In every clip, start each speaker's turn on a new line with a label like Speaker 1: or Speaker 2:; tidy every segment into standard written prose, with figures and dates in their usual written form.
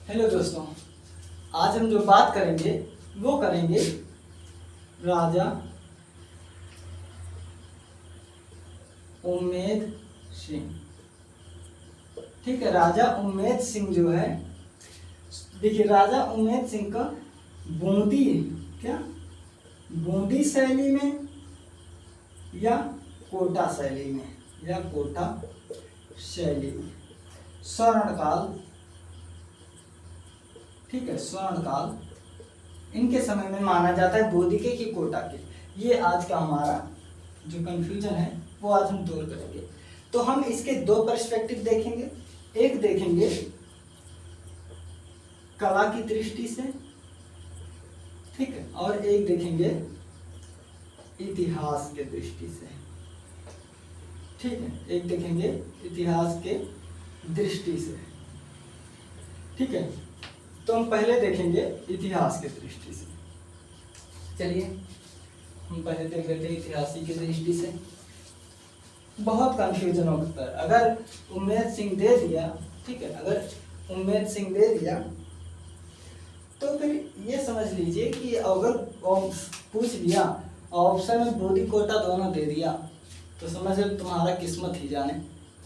Speaker 1: Hello दोस्तों, आज हम जो बात करेंगे वो करेंगे राजा उम्मेद सिंह। ठीक है, राजा उम्मेद सिंह जो है, देखिए राजा उम्मेद सिंह का बूंदी क्या बूंदी शैली में या कोटा शैली में या कोटा शैली में स्वर्णकाल, ठीक है, स्वर्णकाल इनके समय में माना जाता है, बोधि के कि कोटा के। ये आज का हमारा जो कंफ्यूजन है वो आज हम दूर करेंगे। तो हम इसके दो पर्सपेक्टिव देखेंगे, एक देखेंगे कला की दृष्टि से, ठीक है, और एक देखेंगे इतिहास के दृष्टि से, ठीक है, एक देखेंगे इतिहास के दृष्टि से, ठीक है। तो हम पहले देखेंगे इतिहास के दृष्टि से। चलिए हम पहले देख लेते हैं इतिहास की दृष्टि से। बहुत कंफ्यूजन होता है अगर उम्मेद सिंह दे दिया, ठीक है, अगर उम्मेद सिंह दे दिया तो फिर ये समझ लीजिए कि अगर पूछ लिया ऑप्शन में बोधि कोटा दोनों दे दिया तो समझ लो तुम्हारा किस्मत ही जाने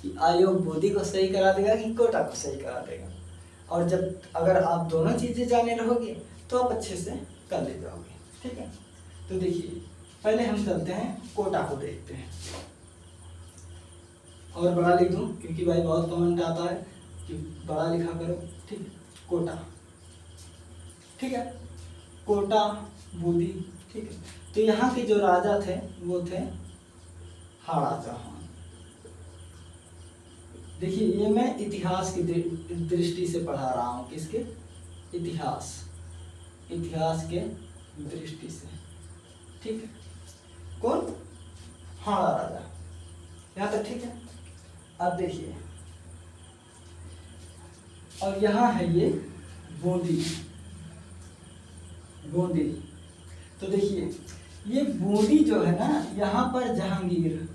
Speaker 1: कि आयोग बोधि को सही करा देगा कि कोटा को सही करा देगा। और जब अगर आप दोनों चीजें जाने रहोगे तो आप अच्छे से कर ले जाओगे, ठीक है। तो देखिए पहले हम चलते हैं कोटा को देखते हैं, और बड़ा लिख दूं क्योंकि भाई बहुत कमेंट आता है कि बड़ा लिखा करो, ठीक है। कोटा, ठीक है, कोटा बोधि, ठीक है। तो यहाँ के जो राजा थे वो थे हाड़ा चौहान। देखिए ये मैं इतिहास की दृष्टि से पढ़ा रहा हूँ, किसके? इतिहास के दृष्टि से, ठीक है। कौन? हाड़ा राजा, यहाँ तक ठीक है। अब देखिए, और यहाँ है ये बूंदी। तो देखिए ये बूंदी जो है ना, यहाँ पर जहांगीर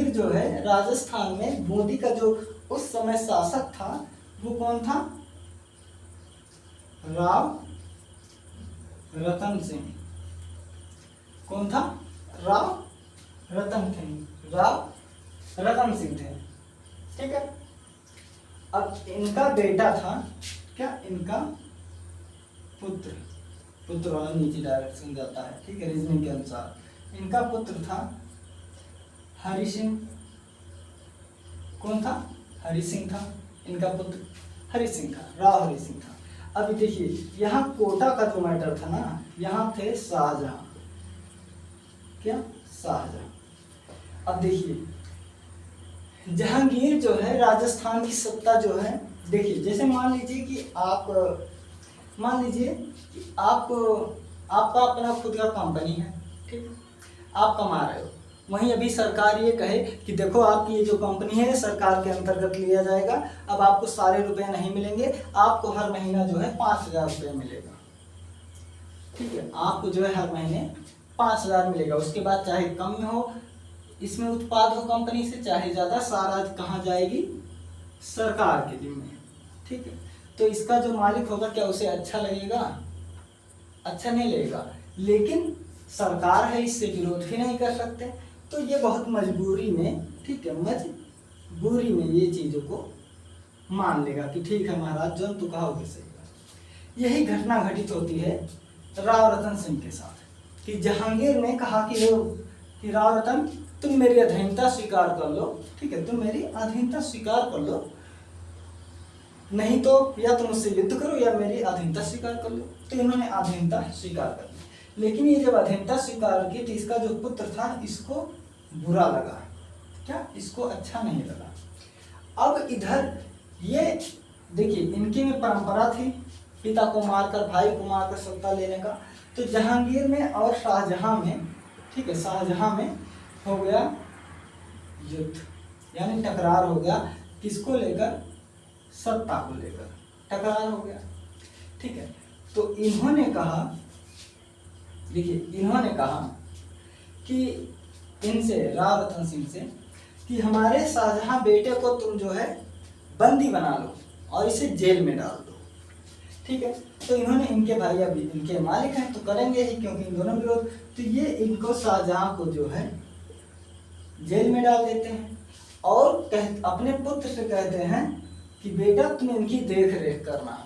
Speaker 1: जो है राजस्थान में, बूंदी का जो उस समय शासक था वो कौन था? राव रतन सिंह। कौन था? राव रतन सिंह थे, ठीक है। अब इनका बेटा था क्या? इनका पुत्र वाला नीचे डायरेक्शन जाता है, ठीक है, रीजनिंग के अनुसार। इनका पुत्र था हरि सिंह। कौन था? हरि सिंह था, इनका पुत्र हरि सिंह था, राव हरि सिंह था। अब देखिए यहाँ कोटा का जो मैटर था ना, यहाँ थे शाहजहां। क्या? शाहजहां। अब देखिए जहांगीर जो है राजस्थान की सत्ता जो है, देखिए जैसे मान लीजिए कि आपका अपना खुद का कंपनी है, ठीक, आप कमा रहे हो। वहीं अभी सरकार ये कहे कि देखो आपकी ये जो कंपनी है सरकार के अंतर्गत लिया जाएगा, अब आपको सारे रुपए नहीं मिलेंगे, आपको हर महीना जो है 5,000 रुपये मिलेगा, ठीक है। आपको जो है हर महीने 5,000 मिलेगा, उसके बाद चाहे कम में हो इसमें उत्पाद हो कंपनी से, चाहे ज़्यादा, सारा कहाँ जाएगी? सरकार के जिम्मे, ठीक है। तो इसका जो मालिक होगा क्या उसे अच्छा लगेगा? अच्छा नहीं लगेगा, लेकिन सरकार है, इससे विरोध भी नहीं कर सकते। तो ये बहुत मजबूरी में, ठीक है, मजबूरी में ये चीज़ों को मान लेगा कि ठीक है महाराज जो तू कहोगे सही। यही घटना घटित होती है राव रतन सिंह के साथ कि जहांगीर ने कहा कि राव रतन तुम मेरी अधीनता स्वीकार कर लो, ठीक है, तुम मेरी अधीनता स्वीकार कर लो, नहीं तो या तुम मुझसे युद्ध करो या मेरी अधीनता स्वीकार कर लो। तो इन्होंने अधीनता स्वीकार कर ली, लेकिन ये जब अधीनता स्वीकार की तो इसका जो पुत्र था इसको बुरा लगा। क्या? इसको अच्छा नहीं लगा। अब इधर ये देखिए इनकी में परंपरा थी पिता को मारकर, भाई को मारकर सत्ता लेने का। तो जहांगीर में और शाहजहां में, ठीक है, शाहजहां में हो गया युद्ध, यानी टकरार हो गया। किसको लेकर? सत्ता को लेकर टकरार हो गया, ठीक है। तो इन्होंने कहा, देखिए इन्होंने कहा कि इनसे, राव रतन सिंह से, कि हमारे शाहजहां बेटे को तुम जो है बंदी बना लो और इसे जेल में डाल दो। ठीक है, तो इन्होंने, इनके भाई अभी इनके मालिक हैं तो करेंगे ही, क्योंकि इन दोनों विरोध। तो ये इनको, शाहजहां को जो है जेल में डाल देते हैं और अपने पुत्र से कहते हैं कि बेटा तुम इनकी देख रेख करना।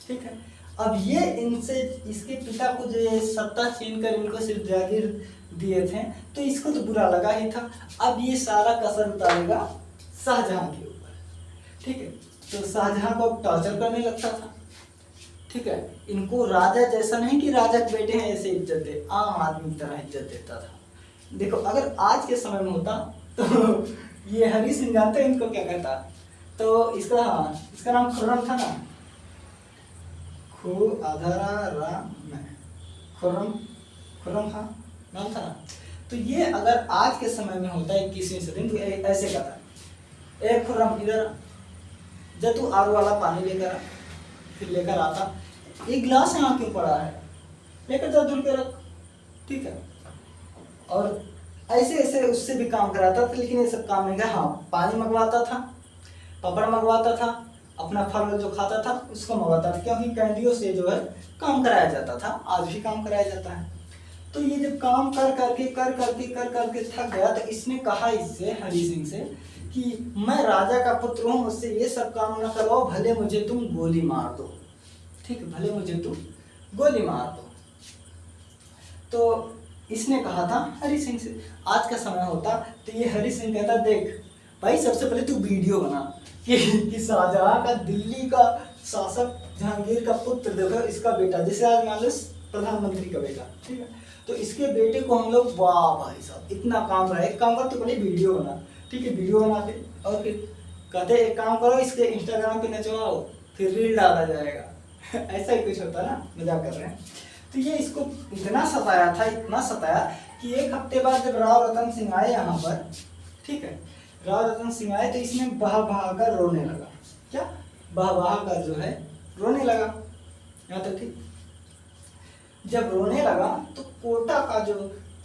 Speaker 1: ठीक है, अब ये इनसे, इसके पिता को जो ये सत्ता छीन कर इनको सिर्फ जागीर दिए थे तो इसको तो बुरा लगा ही था। अब ये सारा कसर उतारेगा शाहजहां के ऊपर। ठीक है, तो शाहजहां को टॉर्चर करने लगता था। ठीक है, इनको राजा जैसा नहीं कि राजा के बेटे हैं ऐसे इज्जत दे, आम आदमी की तरह इज्जत देता था। देखो अगर आज के समय में होता तो ये हरी सिंह जानते हैं इनको क्या कहता, तो इसका, हाँ इसका नाम खुर्रम था ना, खुर्रम, खुर्रम खां नाम था ना। तो ये अगर आज के समय में होता है 21वीं सदी तो ऐसे कहता, ए खुर्रम इधर जब तू आर वाला पानी लेकर, फिर लेकर आता, एक गिलास यहाँ क्यों पड़ा है, लेकर जा धुल के रख। ठीक है, और ऐसे ऐसे उससे भी काम कराता था, लेकिन ये सब काम नहीं किया। हाँ, पानी मंगवाता था, पापड़ मंगवाता था, अपना फल जो खाता था उसको मंगवाता था, क्योंकि कैदियों से जो है काम कराया जाता था, आज भी काम कराया जाता है। तो ये जब काम कर करके थक गया तो इसने कहा इससे, हरि सिंह से, कि मैं राजा का पुत्र हूँ, मुझसे ये सब काम ना करवाओ, भले मुझे तुम गोली मार दो। ठीक है, भले मुझे तुम गोली मार दो। तो इसने कहा था हरि सिंह से। आज का समय होता तो ये हरि सिंह कहता, देख भाई सबसे पहले तू वीडियो बना कि शाहजहां का, दिल्ली का शासक जहांगीर का पुत्र देखो, इसका बेटा, जैसे आज मान लो प्रधानमंत्री का बेटा। ठीक है, तो इसके बेटे को हम लोग, वाह भाई साहब इतना काम रहा है, एक काम कर तू पहले वीडियो बना। ठीक है, वीडियो बनाते और फिर कहते एक काम करो, इसके इंस्टाग्राम पे नचवाओ, फिर रील डाला जाएगा। ऐसा ही कुछ होता ना, मजाक कर रहे हैं। तो ये इसको इतना सताया था, इतना सताया कि एक हफ्ते बाद जब राव रतन सिंह आए यहाँ पर, ठीक है, राव रतन सिंह आए तो इसने बहा बहा कर रोने लगा। क्या बहा बहा कर जो है रोने लगा, यहाँ तक ठीक। जब रोने लगा तो कोटा का जो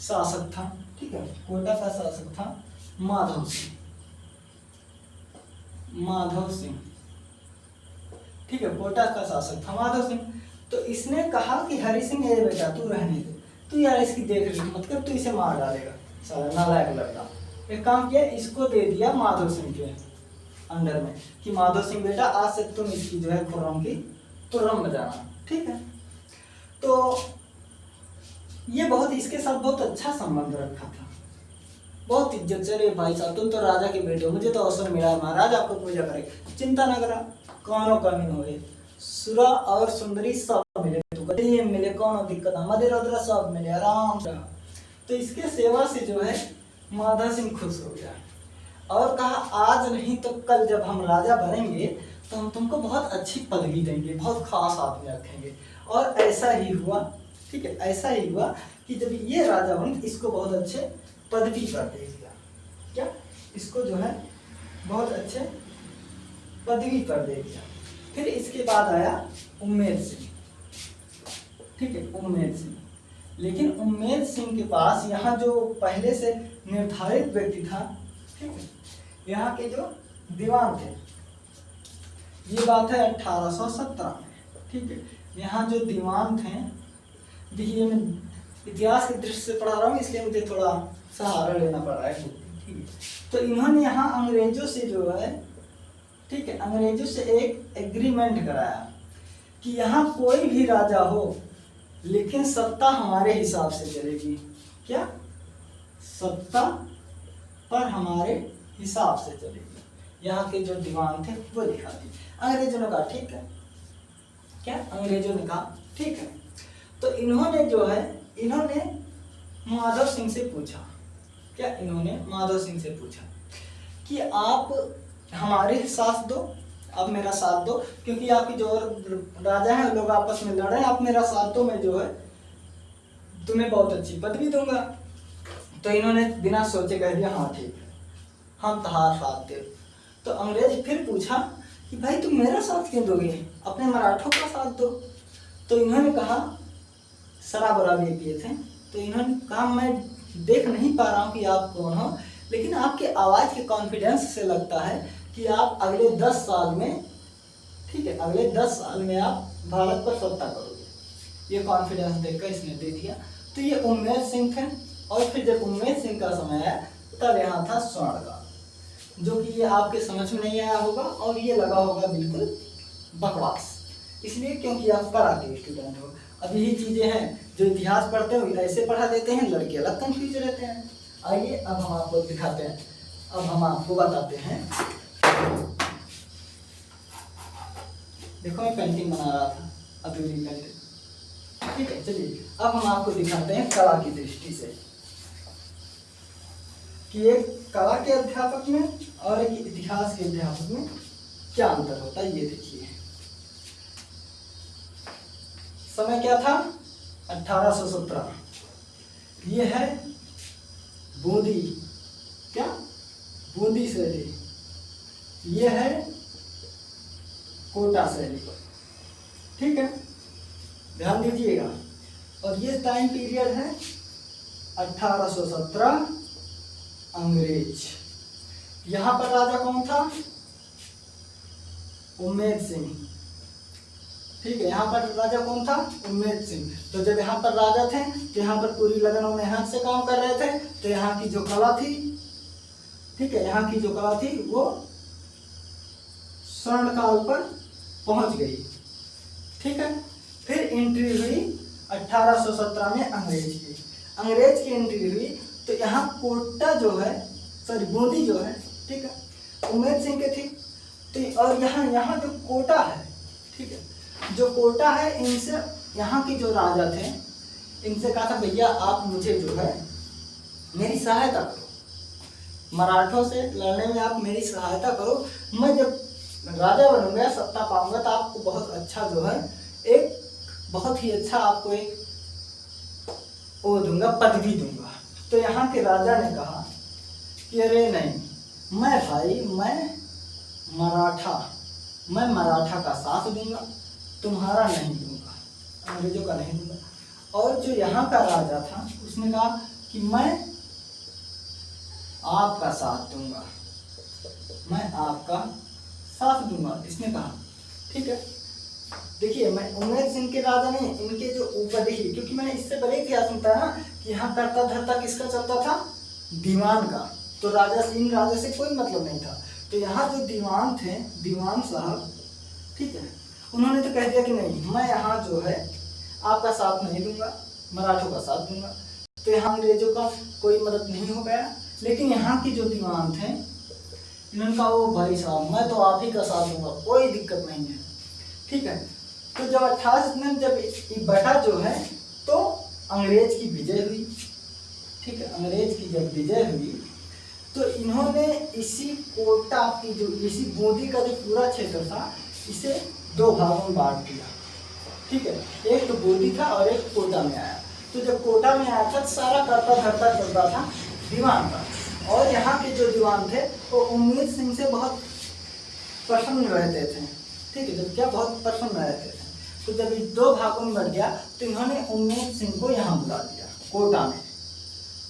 Speaker 1: शासक था, ठीक है, कोटा का शासक था माधव सिंह, माधव सिंह। ठीक है, कोटा का शासक था माधव सिंह। तो इसने कहा कि हरि सिंह ये बेटा तू रहने दे, तू यार इसकी देख रेख मत कर, तू इसे मार डालेगा, साला नालायक लड़का। एक काम किया, इसको दे दिया माधव सिंह के अंडर में कि माधव सिंह बेटा आज से तुम इसकी जो है खुर्रम की तुर्रम बजाना। ठीक है, तो ये बहुत, इसके साथ बहुत अच्छा संबंध रखा था, बहुत इज्जत से। अरे भाई साहब तुम तो राजा के बेटे हो, मुझे तो अवसर मिला है, महाराज आपको पूजा करे, चिंता न करा, कौनो कमी न होए, सुरा और सुंदरी सब मिले, तो मिले, कौन दिक्कत है, मदिर उदरा सब मिले आराम से। तो इसके सेवा से जो है माधव सिंह खुश हो गया और कहा आज नहीं तो कल जब हम राजा बनेंगे तो हम तुमको बहुत अच्छी पदवी देंगे, बहुत खास आदमी रखेंगे। और ऐसा ही हुआ। ठीक है, ऐसा ही हुआ कि जब ये राजा बने इसको बहुत अच्छे पदवी पर दे दिया। क्या, इसको जो है बहुत अच्छे पदवी पर दे दिया। फिर इसके बाद आया उम्मेद सिंह। ठीक है, उम्मेद सिंह। लेकिन उम्मेद सिंह के पास यहाँ जो पहले से निर्धारित व्यक्ति था, ठीक है, यहाँ के जो दीवान थे, ये बात है 1817 में। ठीक है, यहाँ जो दीवान थे, देखिए मैं इतिहास की दृष्टि से पढ़ा रहा हूँ इसलिए मुझे थोड़ा सहारा लेना पड़ रहा है। ठीक है, तो इन्होंने यहाँ अंग्रेजों से जो है, ठीक है, अंग्रेजों से एक एग्रीमेंट कराया कि यहाँ कोई भी राजा हो लेकिन सत्ता हमारे हिसाब से चलेगी। क्या, सत्ता पर हमारे हिसाब से चलेगी। यहाँ के जो दीवान थे वो लिखा थे। अंग्रेजों ने कहा ठीक है। क्या, अंग्रेजों ने कहा ठीक है। तो इन्होंने जो है, इन्होंने माधव सिंह से पूछा, क्या, इन्होंने माधव सिंह से पूछा कि आप हमारे साथ दो, आप मेरा साथ दो, क्योंकि आपकी जो राजा हैं लोग आपस में लड़ रहे हैं, आप मेरा साथ दो, मैं जो है तुम्हें बहुत अच्छी पदवी दूंगा। तो इन्होंने बिना सोचे कह दिया हाँ ठीक है, हम तुम्हारा साथ दे। तो अंग्रेज फिर पूछा कि भाई तुम मेरा साथ क्यों दोगे, अपने मराठों का साथ दो। तो इन्होंने कहा, शराब वराब ये पिए थे, तो इन्होंने कहा मैं देख नहीं पा रहा हूँ कि आप कौन हो, लेकिन आपके आवाज़ के कॉन्फिडेंस से लगता है कि आप अगले 10 साल में, ठीक है, अगले 10 साल में आप भारत पर सत्ता करोगे। ये कॉन्फिडेंस देकर इसने दे दिया। तो ये उम्मेद सिंह थे। और फिर जब उम्मेद सिंह का समय आया तब यहाँ था स्वर्णकाल, जो कि ये आपके समझ में नहीं आया होगा और ये लगा होगा बिल्कुल बकवास, इसलिए क्योंकि आप कला के स्टूडेंट हो। अब यही चीज़ें हैं जो इतिहास पढ़ते हो ऐसे पढ़ा देते हैं, लड़के अलग कंफ्यूज रहते हैं। आइए अब हम आपको दिखाते हैं, अब हम आपको बताते हैं। देखो मैं पेंटिंग बना रहा था, अधूरी पेंटिंग, ठीक है। चलिए अब हम आपको दिखाते हैं कला की दृष्टि से कि एक कला के अध्यापक में और एक इतिहास के अध्यापक में क्या अंतर होता है। ये देखिए, समय क्या था 1817। ये है बूंदी, क्या बूंदी शैली, ये है कोटा शैली, ठीक है, ध्यान दीजिएगा। और ये टाइम पीरियड है 1817 अंग्रेज। यहाँ पर राजा कौन था, उम्मेद सिंह, ठीक है। यहाँ पर राजा कौन था, उम्मेद सिंह। तो जब यहाँ पर राजा थे तो यहाँ पर पूरी लगन और मेहनत से काम कर रहे थे। तो यहाँ की जो कला थी, ठीक है, यहाँ की जो कला थी वो स्वर्ण काल पर पहुंच गई, ठीक है। फिर एंट्री हुई 1817 में अंग्रेज की एंट्री हुई। तो यहाँ कोटा जो है, सॉरी बूंदी जो है, ठीक है, उम्मेद सिंह के थी। तो और यहाँ जो कोटा है, ठीक है, जो कोटा है, इनसे यहाँ के जो राजा थे इनसे कहा था भैया आप मुझे जो है मेरी सहायता करो, मराठों से लड़ने में आप मेरी सहायता करो। मैं जब राजा बनूंगा, सत्ता पाऊंगा, तो आपको बहुत अच्छा जो है एक बहुत ही अच्छा आपको एक वो दूंगा, पदवी दूंगा। तो यहाँ के राजा ने कहा कि अरे नहीं, मैं भाई मैं मराठा का साथ दूंगा, तुम्हारा नहीं दूंगा, अंग्रेजों का नहीं दूंगा। और जो यहाँ का राजा था उसने कहा कि मैं आपका साथ दूंगा, मैं आपका साथ दूंगा, इसने कहा, ठीक है। देखिए मैं उम्मेद सिंह के राजा ने इनके जो ऊपर, देखिए क्योंकि मैंने इससे पहले इतिहास में बताया ना कि यहाँ करता धरता किसका चलता था, दीवान का। तो इन राजा से कोई मतलब नहीं था। तो यहाँ जो दीवान थे, दीवान साहब, ठीक है, उन्होंने तो कह दिया कि नहीं, मैं यहाँ जो है आपका साथ नहीं दूंगा, मराठों का साथ दूंगा। तो यहाँ अंग्रेजों का कोई मदद नहीं हो पाया। लेकिन यहाँ की जो दीवान थे इन्होंने कहा ओ भाई साहब मैं तो आप ही का साथ दूंगा, कोई दिक्कत नहीं है, ठीक है। तो जब 18 में जब ये बैठा जो है तो अंग्रेज की विजय हुई, ठीक है। अंग्रेज की जब विजय हुई तो इन्होंने इसी कोटा की जो इसी बूंदी का जो पूरा क्षेत्र था इसे 2 भागों में बांट दिया, ठीक है। एक तो बूंदी था और एक कोटा में आया। तो जब कोटा में आया था सारा करता धरता चलता था दीवान का। और यहाँ के जो दीवान थे वो उम्मेद सिंह से बहुत प्रसन्न रहते थे, ठीक है, जब क्या बहुत प्रसन्न रहते थे। तो जब इस 2 भागों में बढ़ गया तो इन्होंने उम्मेद सिंह को यहाँ बुला लिया कोटा में,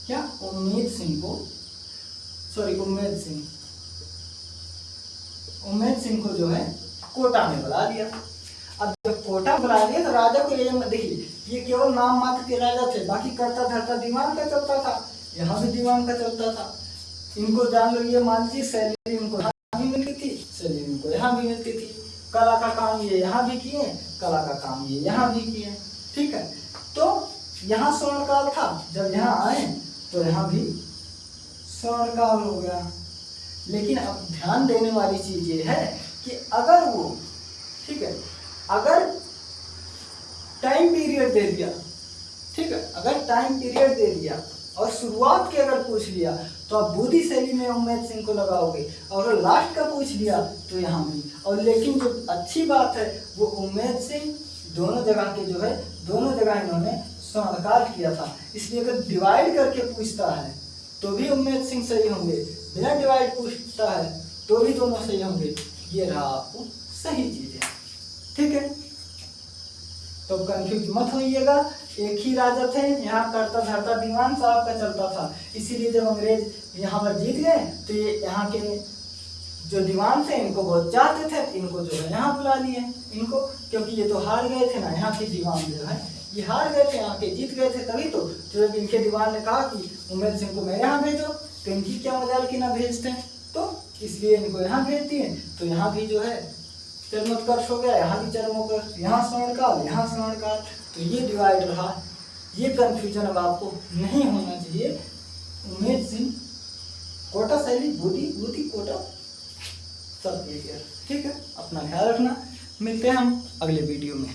Speaker 1: क्या उम्मेद सिंह को, सॉरी उम्मेद सिंह को जो है कोटा में बुला लिया। अब जब कोटा बुला लिया तो राजा को ये देखिए, ये केवल नाम मात्र के राजा थे, बाकी करता धरता दीवान का चलता था, यहाँ भी दीवान का चलता था। इनको जान लो, ये मान लीजिए सैलरी इनको यहाँ भी मिलती थी, सैलरी इनको यहाँ भी मिलती थी। कला का काम ये यहाँ भी किए, कला का काम ये यहाँ भी किए, ठीक है। तो यहाँ स्वर्णकाल था, जब यहाँ आए तो यहाँ भी स्वर्णकाल हो गया। लेकिन अब ध्यान देने वाली चीज ये है कि अगर वो, ठीक है, अगर टाइम पीरियड दे दिया, ठीक है, अगर टाइम पीरियड दे दिया और शुरुआत के अगर पूछ लिया तो आप बूंदी शैली में उम्मेद सिंह को लगाओगे, और अगर लास्ट का पूछ लिया तो यहाँ भी। और लेकिन जो अच्छी बात है वो उम्मेद सिंह दोनों जगह के जो है, दोनों जगह इन्होंने स्वर्णकाल किया था। इसलिए अगर डिवाइड करके पूछता है तो भी उम्मेद सिंह सही होंगे, बिना डिवाइड पूछता है तो भी दोनों सही होंगे। ये रहा आपको सही चीज़ है, ठीक है। तो कंफ्यूज मत होइएगा, एक ही राजा थे, यहाँ करता धरता दीवान साहब का चलता था। इसीलिए जब अंग्रेज यहाँ पर जीत गए तो ये यहाँ के जो दीवान थे इनको बहुत चाहते थे, इनको जो है यहाँ बुला लिए इनको, क्योंकि ये तो हार गए थे ना, यहाँ के दीवान जो है ये हार गए थे, यहाँ के जीत गए थे, तभी तो जब इनके दीवान ने कहा कि उमेर सिंह को मेरे यहाँ भेजो, तो इनकी क्या मजाल की ना भेजते हैं, तो इसलिए इनको यहाँ भेज दिए। तो यहाँ भी जो है चरमोत्कर्ष हो गया, यहाँ भी चरमोत्कर्ष, यहाँ स्वर्णकाल, यहाँ स्वर्णकाल, तो ये डिवाइड रहा। ये कंफ्यूजन अब आपको नहीं होना चाहिए। उमेर सिंह कोटा शैली बूटी कोटा सब क्लियर, ठीक है। अपना ख्याल रखना, मिलते हैं हम अगले वीडियो में।